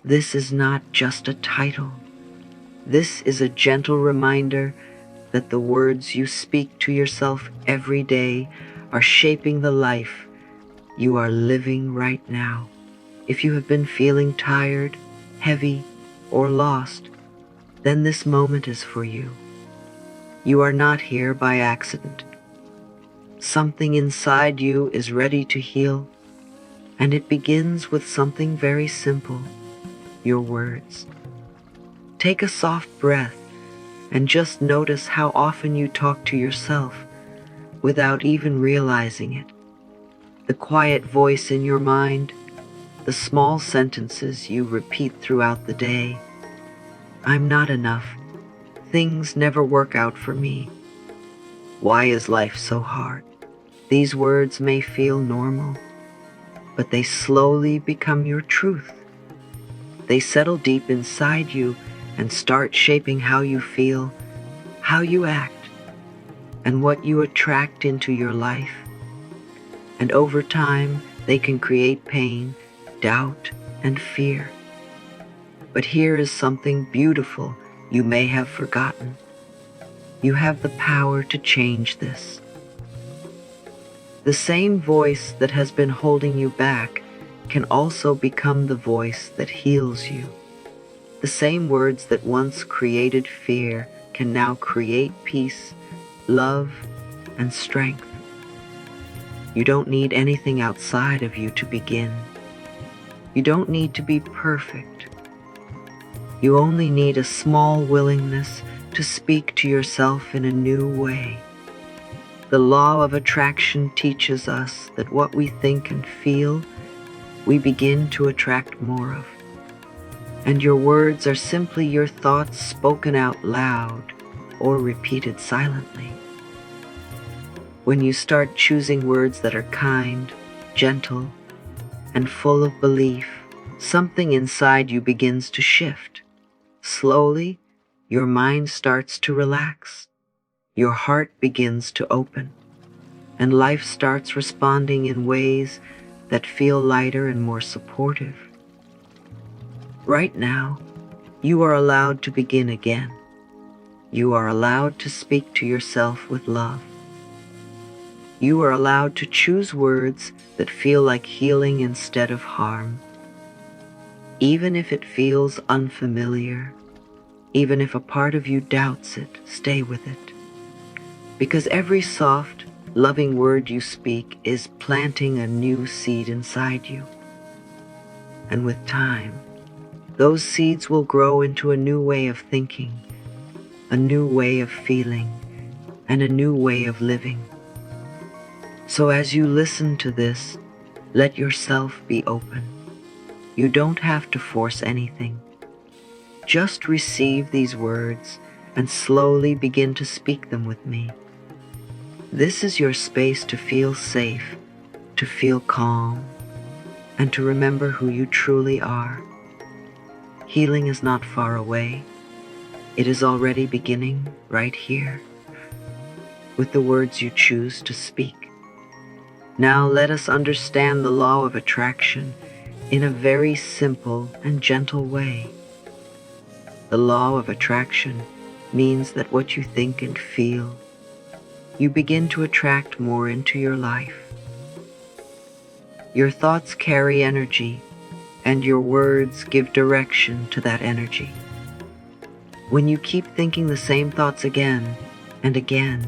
This is not just a title. This is a gentle reminder that the words you speak to yourself every day are shaping the life you are living right now. If you have been feeling tired, heavy, or lost, then this moment is for you. You are not here by accident. Something inside you is ready to heal, and it begins with something very simple: your words. Take a soft breath and just notice how often you talk to yourself without even realizing it. The quiet voice in your mind, the small sentences you repeat throughout the day. I'm not enough. Things never work out for me. Why is life so hard? These words may feel normal, but they slowly become your truth. They settle deep inside you and start shaping how you feel, how you act, and what you attract into your life. And over time, they can create pain, doubt, and fear. But here is something beautiful you may have forgotten. You have the power to change this. The same voice that has been holding you back can also become the voice that heals you. The same words that once created fear can now create peace, love, and strength. You don't need anything outside of you to begin. You don't need to be perfect. You only need a small willingness to speak to yourself in a new way. The law of attraction teaches us that what we think and feel, we begin to attract more of. And your words are simply your thoughts spoken out loud or repeated silently. When you start choosing words that are kind, gentle, and full of belief, something inside you begins to shift. Slowly, your mind starts to relax. Your heart begins to open, and life starts responding in ways that feel lighter and more supportive. Right now, you are allowed to begin again. You are allowed to speak to yourself with love. You are allowed to choose words that feel like healing instead of harm. Even if it feels unfamiliar, even if a part of you doubts it, stay with it. Because every soft, loving word you speak is planting a new seed inside you. And with time, those seeds will grow into a new way of thinking, a new way of feeling, and a new way of living. So as you listen to this, let yourself be open. You don't have to force anything. Just receive these words and slowly begin to speak them with me. This is your space to feel safe, to feel calm, and to remember who you truly are. Healing is not far away. It is already beginning right here, with the words you choose to speak. Now let us understand the law of attraction in a very simple and gentle way. The law of attraction means that what you think and feel, you begin to attract more into your life. Your thoughts carry energy, and your words give direction to that energy. When you keep thinking the same thoughts again and again,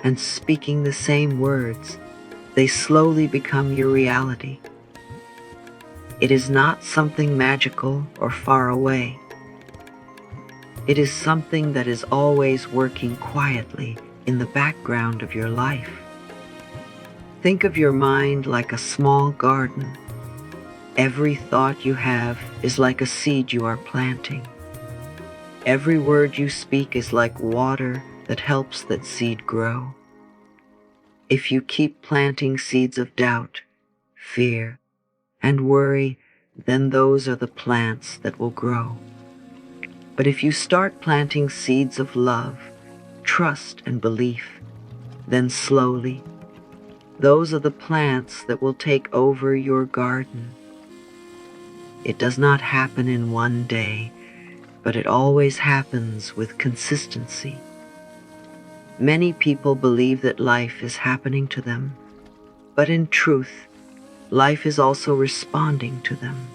and speaking the same words, they slowly become your reality. It is not something magical or far away. It is something that is always working quietly in the background of your life. Think of your mind like a small garden. Every thought you have is like a seed you are planting. Every word you speak is like water that helps that seed grow. If you keep planting seeds of doubt, fear, and worry, then those are the plants that will grow. But if you start planting seeds of love, trust, and belief, then slowly, those are the plants that will take over your garden. It does not happen in one day, but it always happens with consistency. Many people believe that life is happening to them, but in truth, life is also responding to them.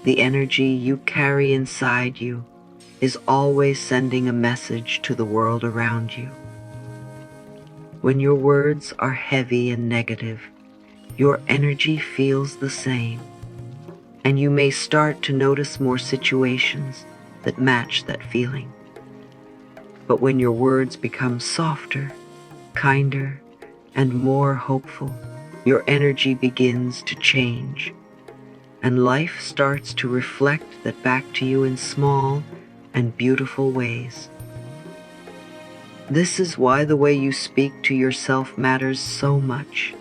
The energy you carry inside you is always sending a message to the world around you. When your words are heavy and negative, your energy feels the same, and you may start to notice more situations that match that feeling. But when your words become softer, kinder, and more hopeful, your energy begins to change, and life starts to reflect that back to you in small and beautiful ways. This is why the way you speak to yourself matters so much.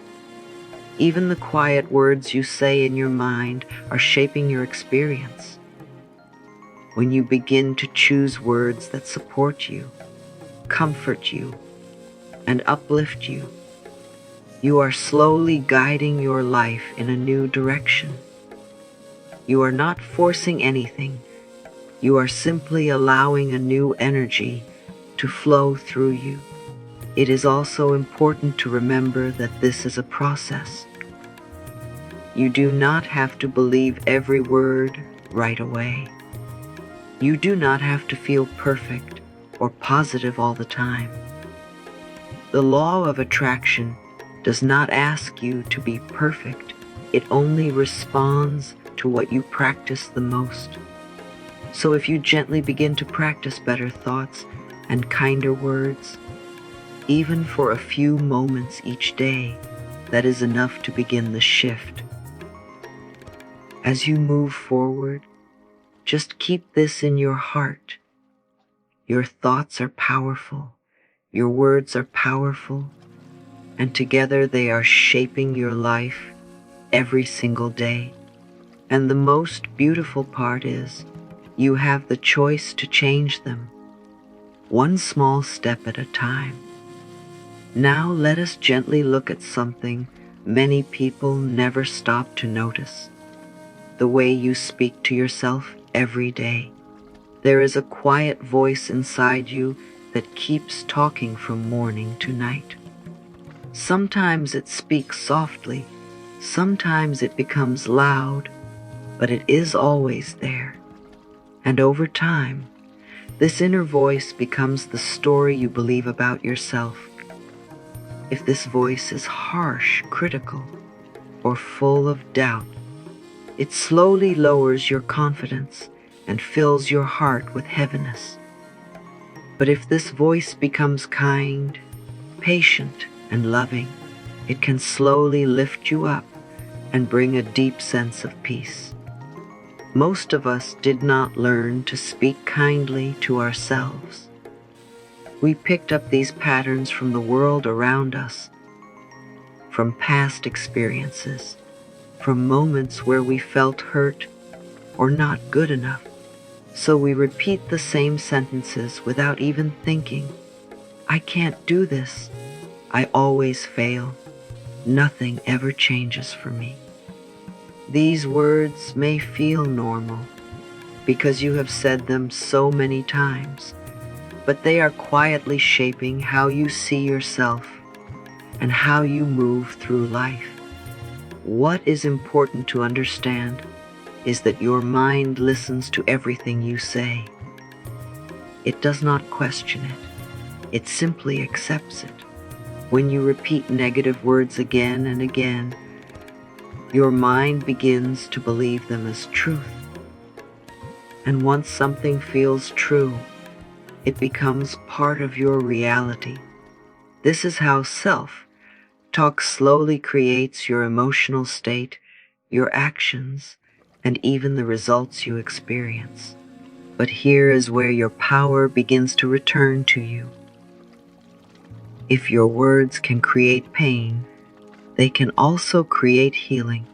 Even the quiet words you say in your mind are shaping your experience. When you begin to choose words that support you, comfort you, and uplift you, you are slowly guiding your life in a new direction. You are not forcing anything. You are simply allowing a new energy to flow through you. It is also important to remember that this is a process. You do not have to believe every word right away. You do not have to feel perfect or positive all the time. The law of attraction does not ask you to be perfect. It only responds to what you practice the most. So if you gently begin to practice better thoughts and kinder words, even for a few moments each day, that is enough to begin the shift. As you move forward, just keep this in your heart. Your thoughts are powerful, your words are powerful, and together they are shaping your life every single day. And the most beautiful part is, you have the choice to change them, one small step at a time. Now let us gently look at something many people never stop to notice: the way you speak to yourself every day. There is a quiet voice inside you that keeps talking from morning to night. Sometimes it speaks softly, sometimes it becomes loud, but it is always there. And over time, this inner voice becomes the story you believe about yourself. If this voice is harsh, critical, or full of doubt, it slowly lowers your confidence and fills your heart with heaviness. But if this voice becomes kind, patient, and loving, it can slowly lift you up and bring a deep sense of peace. Most of us did not learn to speak kindly to ourselves. We picked up these patterns from the world around us, from past experiences, from moments where we felt hurt or not good enough. So we repeat the same sentences without even thinking. I can't do this. I always fail. Nothing ever changes for me. These words may feel normal because you have said them so many times, but they are quietly shaping how you see yourself and how you move through life. What is important to understand is that your mind listens to everything you say. It does not question it. It simply accepts it. When you repeat negative words again and again, your mind begins to believe them as truth. And once something feels true, it becomes part of your reality. This is how self-talk slowly creates your emotional state, your actions, and even the results you experience. But here is where your power begins to return to you. If your words can create pain, they can also create healing.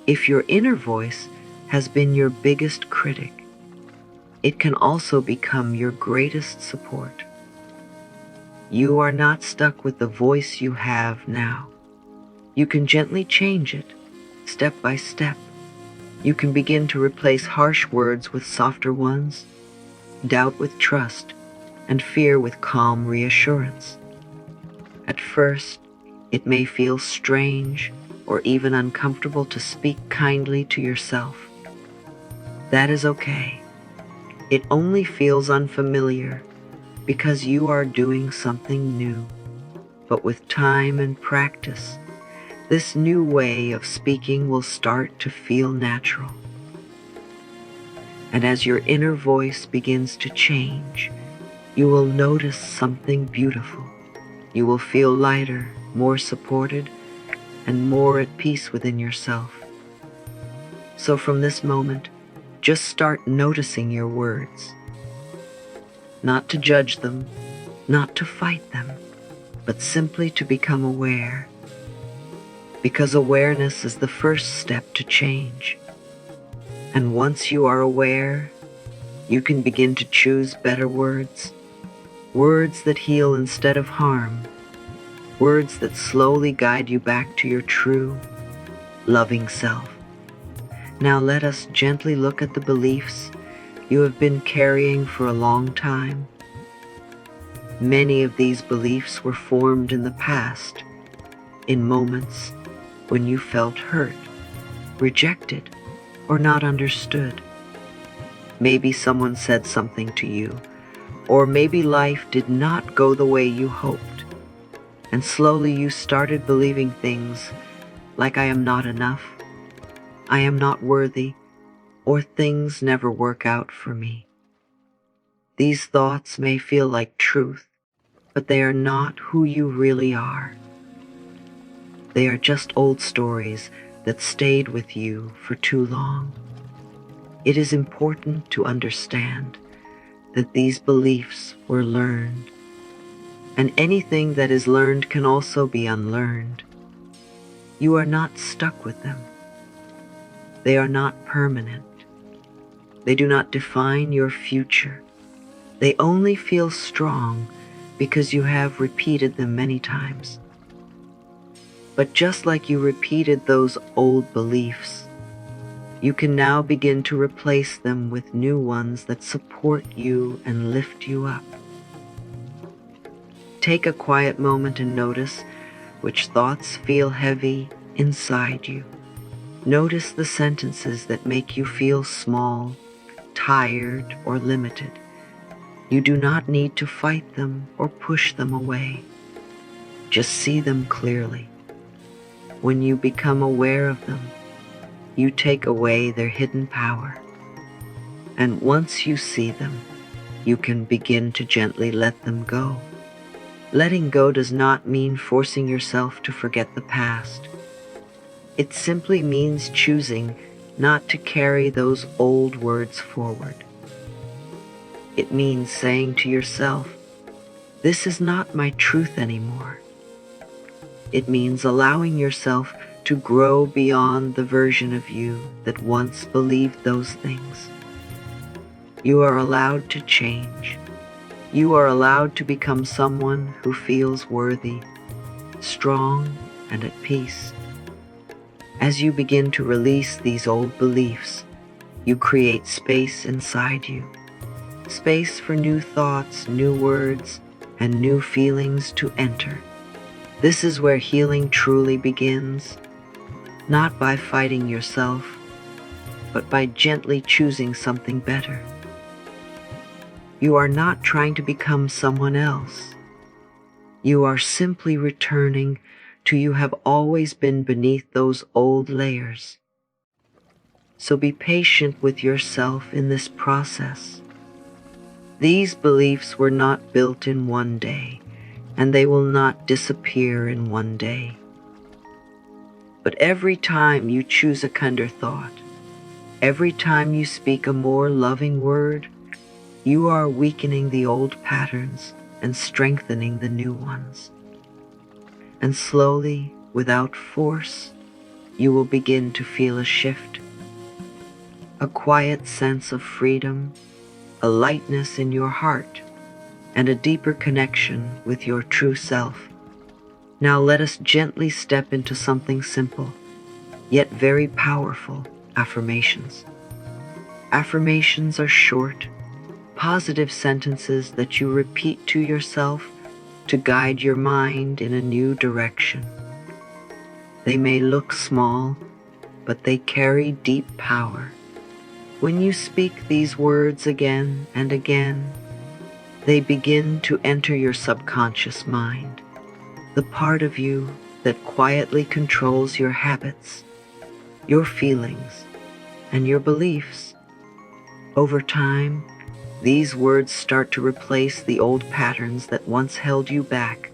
If your inner voice has been your biggest critic, it can also become your greatest support. You are not stuck with the voice you have now. You can gently change it, step by step. You can begin to replace harsh words with softer ones, doubt with trust, and fear with calm reassurance. At first, it may feel strange or even uncomfortable to speak kindly to yourself. That is okay. It only feels unfamiliar because you are doing something new. But with time and practice, this new way of speaking will start to feel natural. And as your inner voice begins to change, you will notice something beautiful. You will feel lighter, more supported, and more at peace within yourself. So from this moment, just start noticing your words. Not to judge them, not to fight them, but simply to become aware. Because awareness is the first step to change. And once you are aware, you can begin to choose better words. Words that heal instead of harm. Words that slowly guide you back to your true, loving self. Now let us gently look at the beliefs you have been carrying for a long time. Many of these beliefs were formed in the past, in moments when you felt hurt, rejected, or not understood. Maybe someone said something to you, or maybe life did not go the way you hoped. And slowly you started believing things like I am not enough, I am not worthy, or things never work out for me. These thoughts may feel like truth, but they are not who you really are. They are just old stories that stayed with you for too long. It is important to understand that these beliefs were learned, and anything that is learned can also be unlearned. You are not stuck with them. They are not permanent. They do not define your future. They only feel strong because you have repeated them many times. But just like you repeated those old beliefs, you can now begin to replace them with new ones that support you and lift you up. Take a quiet moment and notice which thoughts feel heavy inside you. Notice the sentences that make you feel small, tired, or limited. You do not need to fight them or push them away. Just see them clearly. When you become aware of them, you take away their hidden power. And once you see them, you can begin to gently let them go. Letting go does not mean forcing yourself to forget the past. It simply means choosing not to carry those old words forward. It means saying to yourself, "This is not my truth anymore." It means allowing yourself to grow beyond the version of you that once believed those things. You are allowed to change. You are allowed to become someone who feels worthy, strong, and at peace. As you begin to release these old beliefs, you create space inside you. Space for new thoughts, new words, and new feelings to enter. This is where healing truly begins, not by fighting yourself, but by gently choosing something better. You are not trying to become someone else. You are simply returning to you have always been beneath those old layers. So be patient with yourself in this process. These beliefs were not built in one day, and they will not disappear in one day. But every time you choose a kinder thought, every time you speak a more loving word, you are weakening the old patterns and strengthening the new ones. And slowly, without force, you will begin to feel a shift, a quiet sense of freedom, a lightness in your heart, and a deeper connection with your true self. Now let us gently step into something simple, yet very powerful, affirmations. Affirmations are short, positive sentences that you repeat to yourself to guide your mind in a new direction. They may look small, but they carry deep power. When you speak these words again and again, they begin to enter your subconscious mind, the part of you that quietly controls your habits, your feelings, and your beliefs. Over time, these words start to replace the old patterns that once held you back.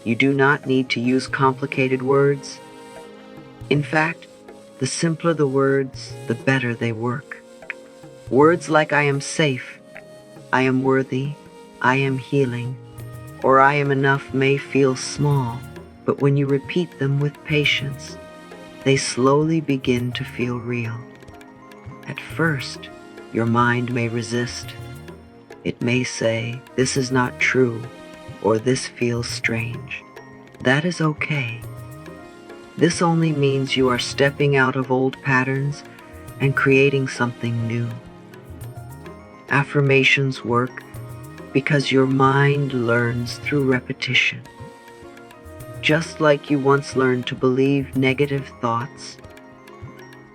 You do not need to use complicated words. In fact, the simpler the words, the better they work. Words like I am safe, I am worthy, I am healing, or I am enough may feel small, but when you repeat them with patience, they slowly begin to feel real. At first, your mind may resist. It may say, "This is not true," or "This feels strange." That is okay. This only means you are stepping out of old patterns and creating something new. Affirmations work because your mind learns through repetition. Just like you once learned to believe negative thoughts,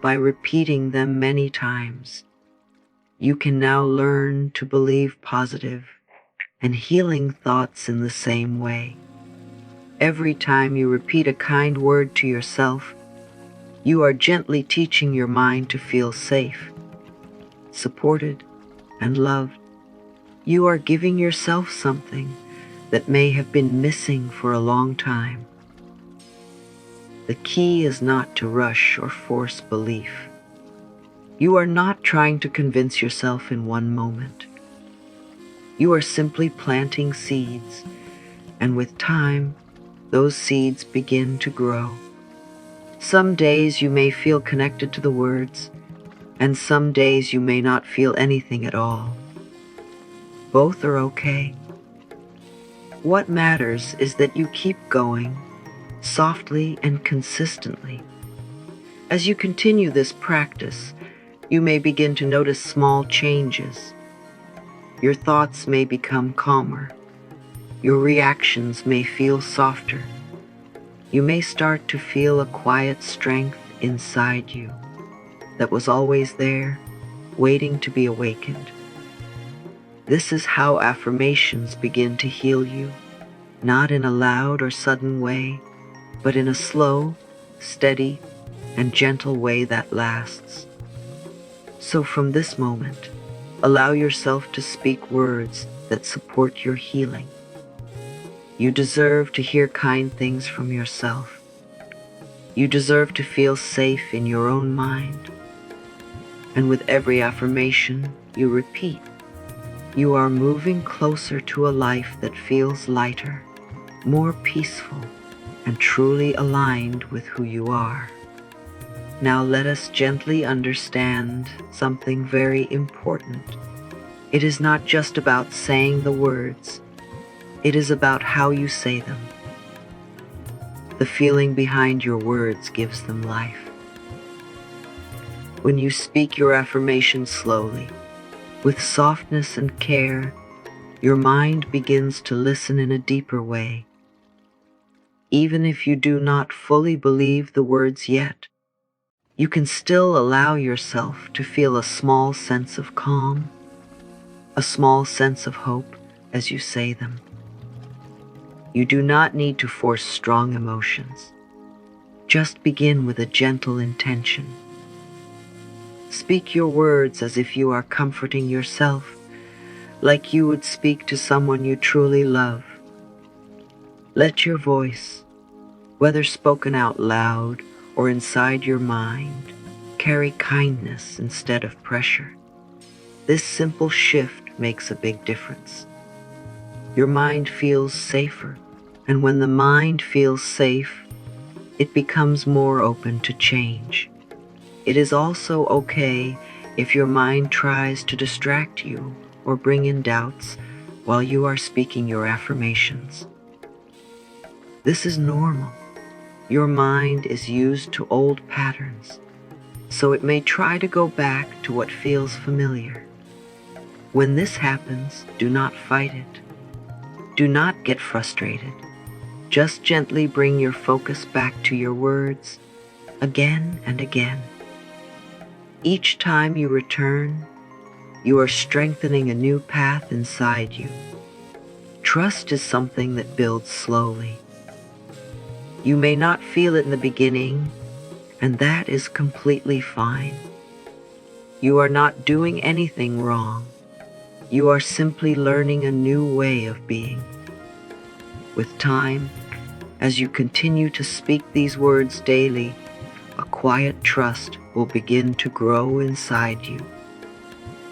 by repeating them many times, you can now learn to believe positive and healing thoughts in the same way. Every time you repeat a kind word to yourself, you are gently teaching your mind to feel safe, supported, and loved. You are giving yourself something that may have been missing for a long time. The key is not to rush or force belief. You are not trying to convince yourself in one moment. You are simply planting seeds, and with time, those seeds begin to grow. Some days you may feel connected to the words, and some days you may not feel anything at all. Both are okay. What matters is that you keep going, softly and consistently. As you continue this practice, you may begin to notice small changes. Your thoughts may become calmer. Your reactions may feel softer. You may start to feel a quiet strength inside you that was always there, waiting to be awakened. This is how affirmations begin to heal you, not in a loud or sudden way, but in a slow, steady, and gentle way that lasts. So from this moment, allow yourself to speak words that support your healing. You deserve to hear kind things from yourself. You deserve to feel safe in your own mind. And with every affirmation you repeat, you are moving closer to a life that feels lighter, more peaceful, and truly aligned with who you are. Now let us gently understand something very important. It is not just about saying the words. It is about how you say them. The feeling behind your words gives them life. When you speak your affirmations slowly, with softness and care, your mind begins to listen in a deeper way. Even if you do not fully believe the words yet, you can still allow yourself to feel a small sense of calm, a small sense of hope as you say them. You do not need to force strong emotions. Just begin with a gentle intention. Speak your words as if you are comforting yourself, like you would speak to someone you truly love. Let your voice, whether spoken out loud or inside your mind, carry kindness instead of pressure. This simple shift makes a big difference. Your mind feels safer, and when the mind feels safe, it becomes more open to change. It is also okay if your mind tries to distract you or bring in doubts while you are speaking your affirmations. This is normal. Your mind is used to old patterns. so it may try to go back to what feels familiar. When this happens, do not fight it. Do not get frustrated. Just gently bring your focus back to your words again and again. Each time you return, you are strengthening a new path inside you. Trust is something that builds slowly. You may not feel it in the beginning, and that is completely fine. You are not doing anything wrong. You are simply learning a new way of being. With time, as you continue to speak these words daily, a quiet trust will begin to grow inside you.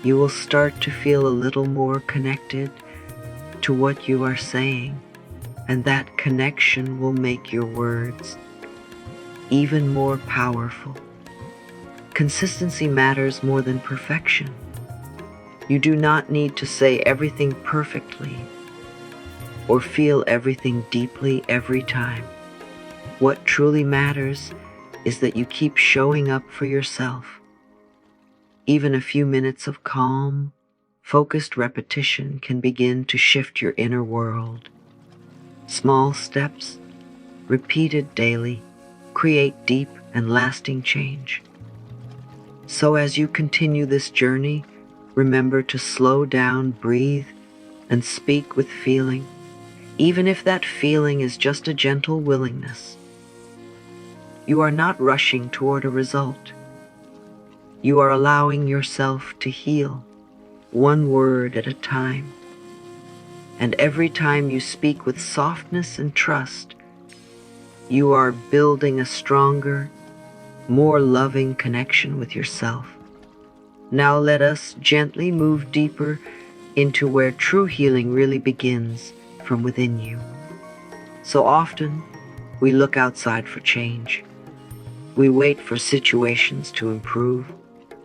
You will start to feel a little more connected to what you are saying, and that connection will make your words even more powerful. Consistency matters more than perfection. You do not need to say everything perfectly or feel everything deeply every time. What truly matters is that you keep showing up for yourself. Even a few minutes of calm, focused repetition can begin to shift your inner world. Small steps, repeated daily, create deep and lasting change. So as you continue this journey, remember to slow down, breathe, and speak with feeling, even if that feeling is just a gentle willingness. You are not rushing toward a result. You are allowing yourself to heal, one word at a time. And every time you speak with softness and trust, you are building a stronger, more loving connection with yourself. Now let us gently move deeper into where true healing really begins, from within you. So often, we look outside for change. We wait for situations to improve,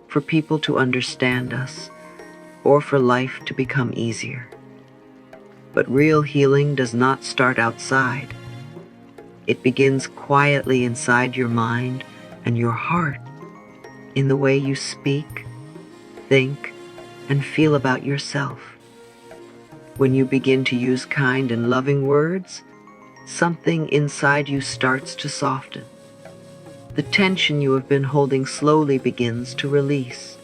for people to understand us, or for life to become easier. But real healing does not start outside. It begins quietly inside your mind and your heart, in the way you speak, think, and feel about yourself. When you begin to use kind and loving words, something inside you starts to soften. The tension you have been holding slowly begins to release.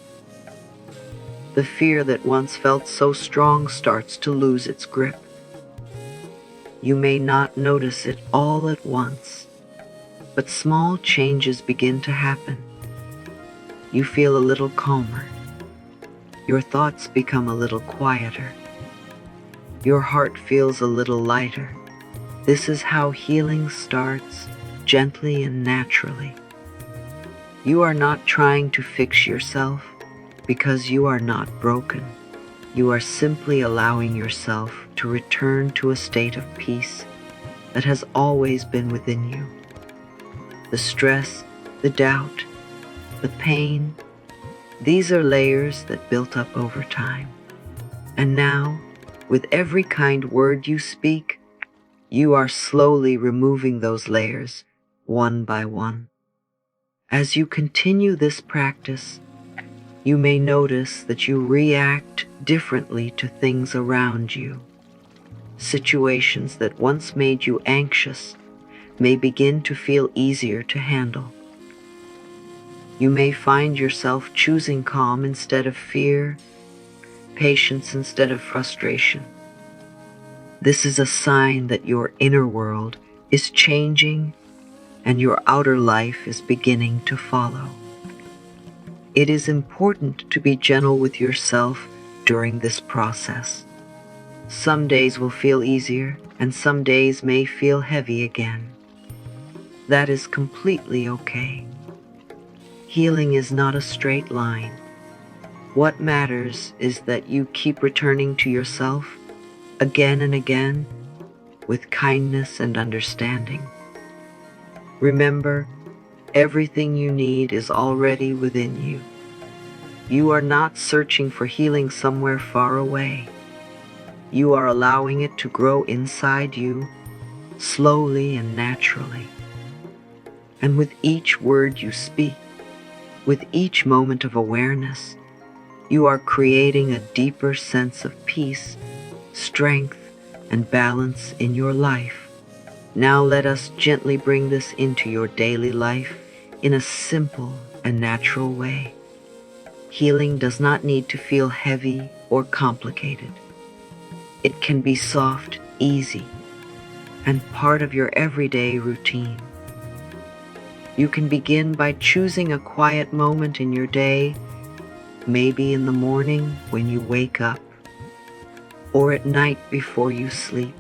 The fear that once felt so strong starts to lose its grip. You may not notice it all at once, but small changes begin to happen. You feel a little calmer. Your thoughts become a little quieter. Your heart feels a little lighter. This is how healing starts, gently and naturally. You are not trying to fix yourself because you are not broken. You are simply allowing yourself to return to a state of peace that has always been within you. The stress, the doubt, the pain, these are layers that built up over time. And now, with every kind word you speak, you are slowly removing those layers, one by one. As you continue this practice, you may notice that you react differently to things around you. Situations that once made you anxious may begin to feel easier to handle. You may find yourself choosing calm instead of fear, patience instead of frustration. This is a sign that your inner world is changing and your outer life is beginning to follow. It is important to be gentle with yourself during this process. Some days will feel easier, and some days may feel heavy again. That is completely okay. Healing is not a straight line. What matters is that you keep returning to yourself again and again with kindness and understanding. Remember, everything you need is already within you. You are not searching for healing somewhere far away. You are allowing it to grow inside you, slowly and naturally. And with each word you speak, With each moment of awareness, you are creating a deeper sense of peace, strength, and balance in your life. Now let us gently bring this into your daily life in a simple and natural way. Healing does not need to feel heavy or complicated. It can be soft, easy, and part of your everyday routine. You can begin by choosing a quiet moment in your day, maybe in the morning when you wake up, or at night before you sleep.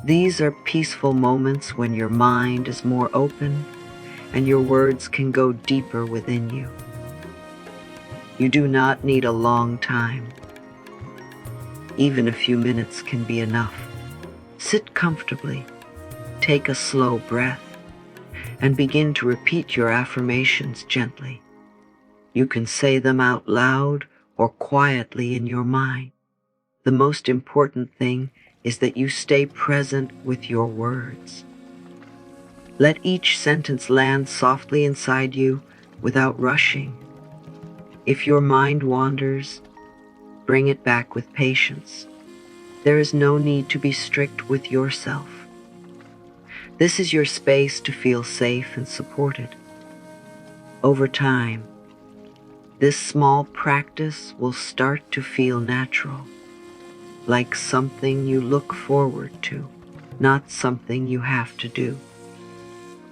These are peaceful moments when your mind is more open and your words can go deeper within you. You do not need a long time. Even a few minutes can be enough. Sit comfortably, take a slow breath, and begin to repeat your affirmations gently. You can say them out loud or quietly in your mind. The most important thing is that you stay present with your words. Let each sentence land softly inside you without rushing. If your mind wanders, bring it back with patience. There is no need to be strict with yourself. This is your space to feel safe and supported. Over time, this small practice will start to feel natural, like something you look forward to, not something you have to do.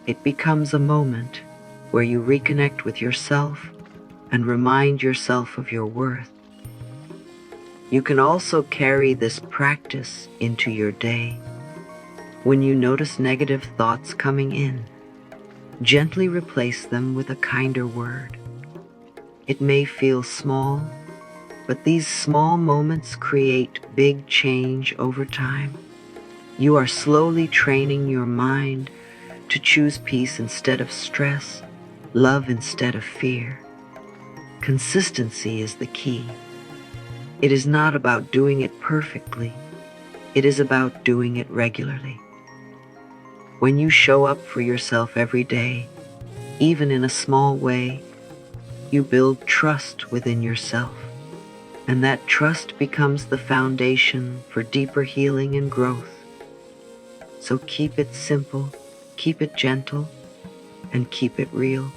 It becomes a moment where you reconnect with yourself and remind yourself of your worth. You can also carry this practice into your day. When you notice negative thoughts coming in, gently replace them with a kinder word. It may feel small, but these small moments create big change over time. You are slowly training your mind to choose peace instead of stress, love instead of fear. Consistency is the key. It is not about doing it perfectly. It is about doing it regularly. When you show up for yourself every day, even in a small way, you build trust within yourself, and that trust becomes the foundation for deeper healing and growth. So keep it simple, keep it gentle, and keep it real.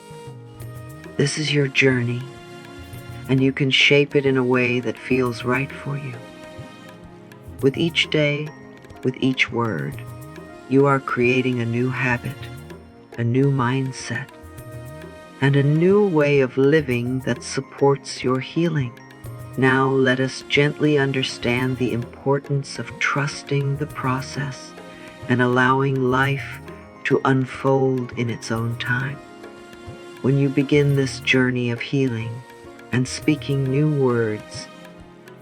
This is your journey, and you can shape it in a way that feels right for you. With each day, with each word, you are creating a new habit, a new mindset, and a new way of living that supports your healing. Now let us gently understand the importance of trusting the process and allowing life to unfold in its own time. When you begin this journey of healing and speaking new words,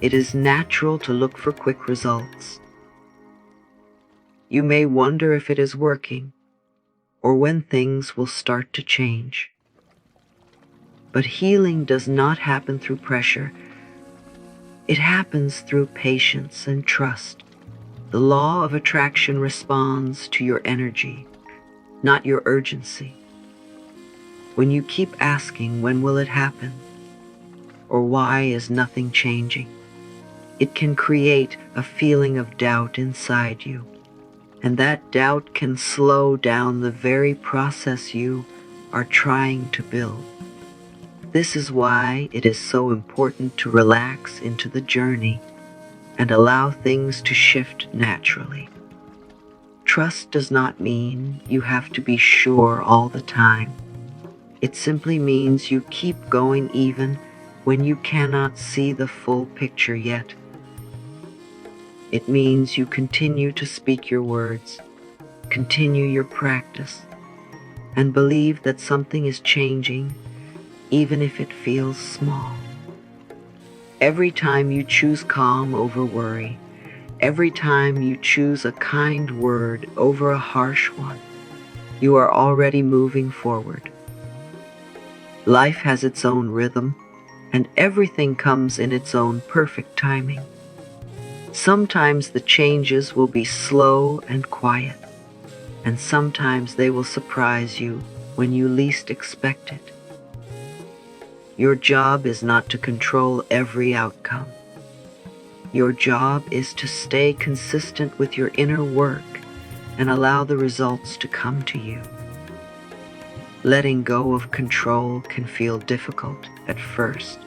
it is natural to look for quick results. You may wonder if it is working or when things will start to change. But healing does not happen through pressure. It happens through patience and trust. The law of attraction responds to your energy, not your urgency. When you keep asking, when will it happen? Or why is nothing changing? It can create a feeling of doubt inside you. And that doubt can slow down the very process you are trying to build. This is why it is so important to relax into the journey and allow things to shift naturally. Trust does not mean you have to be sure all the time. It simply means you keep going even when you cannot see the full picture yet. It means you continue to speak your words, continue your practice, and believe that something is changing even if it feels small. Every time you choose calm over worry, every time you choose a kind word over a harsh one, you are already moving forward. Life has its own rhythm, and everything comes in its own perfect timing. Sometimes the changes will be slow and quiet, and sometimes they will surprise you when you least expect it. Your job is not to control every outcome. Your job is to stay consistent with your inner work and allow the results to come to you. Letting go of control can feel difficult at first,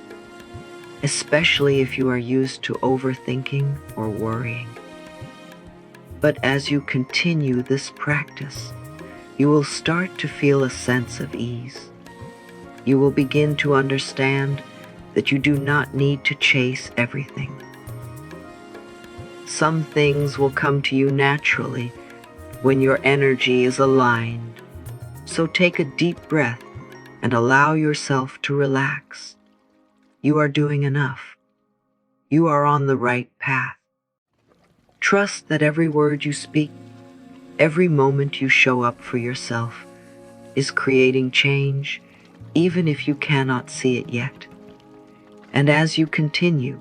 especially if you are used to overthinking or worrying. But as you continue this practice, you will start to feel a sense of ease. You will begin to understand that you do not need to chase everything. Some things will come to you naturally when your energy is aligned. So take a deep breath and allow yourself to relax. You are doing enough. You are on the right path. Trust that every word you speak, every moment you show up for yourself, is creating change, even if you cannot see it yet. And as you continue,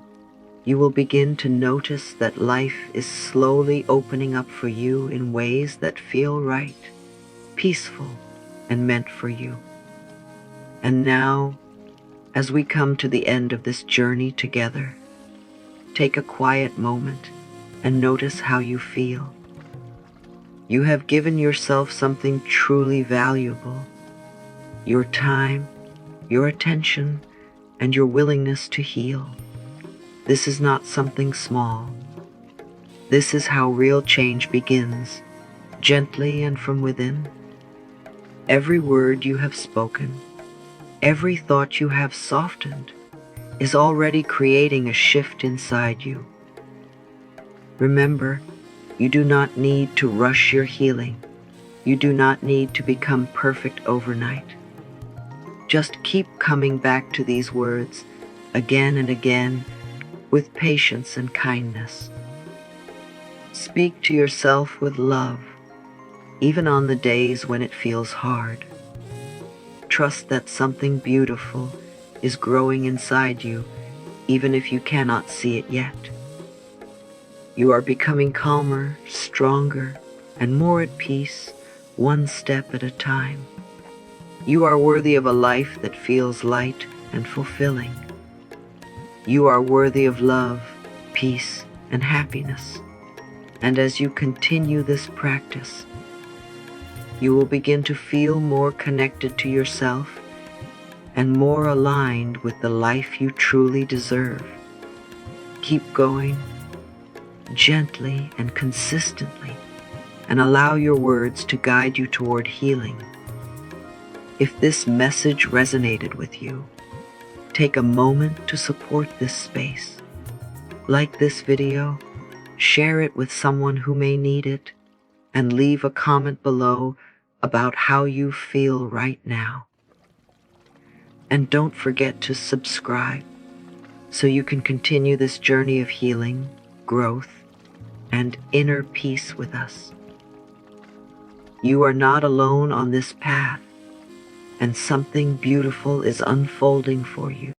you will begin to notice that life is slowly opening up for you in ways that feel right, peaceful, and meant for you. And now, as we come to the end of this journey together, take a quiet moment and notice how you feel. You have given yourself something truly valuable: your time, your attention, and your willingness to heal. This is not something small. This is how real change begins, gently and from within. Every word you have spoken, every thought you have softened, is already creating a shift inside you. Remember, you do not need to rush your healing. You do not need to become perfect overnight. Just keep coming back to these words again and again with patience and kindness. Speak to yourself with love, even on the days when it feels hard. Trust that something beautiful is growing inside you, even if you cannot see it yet. You are becoming calmer, stronger, and more at peace, one step at a time. You are worthy of a life that feels light and fulfilling. You are worthy of love, peace, and happiness. And as you continue this practice, you will begin to feel more connected to yourself and more aligned with the life you truly deserve. Keep going, gently and consistently, and allow your words to guide you toward healing. If this message resonated with you, take a moment to support this space. Like this video, share it with someone who may need it, and leave a comment below about how you feel right now. And don't forget to subscribe so you can continue this journey of healing, growth, and inner peace with us. You are not alone on this path, and something beautiful is unfolding for you.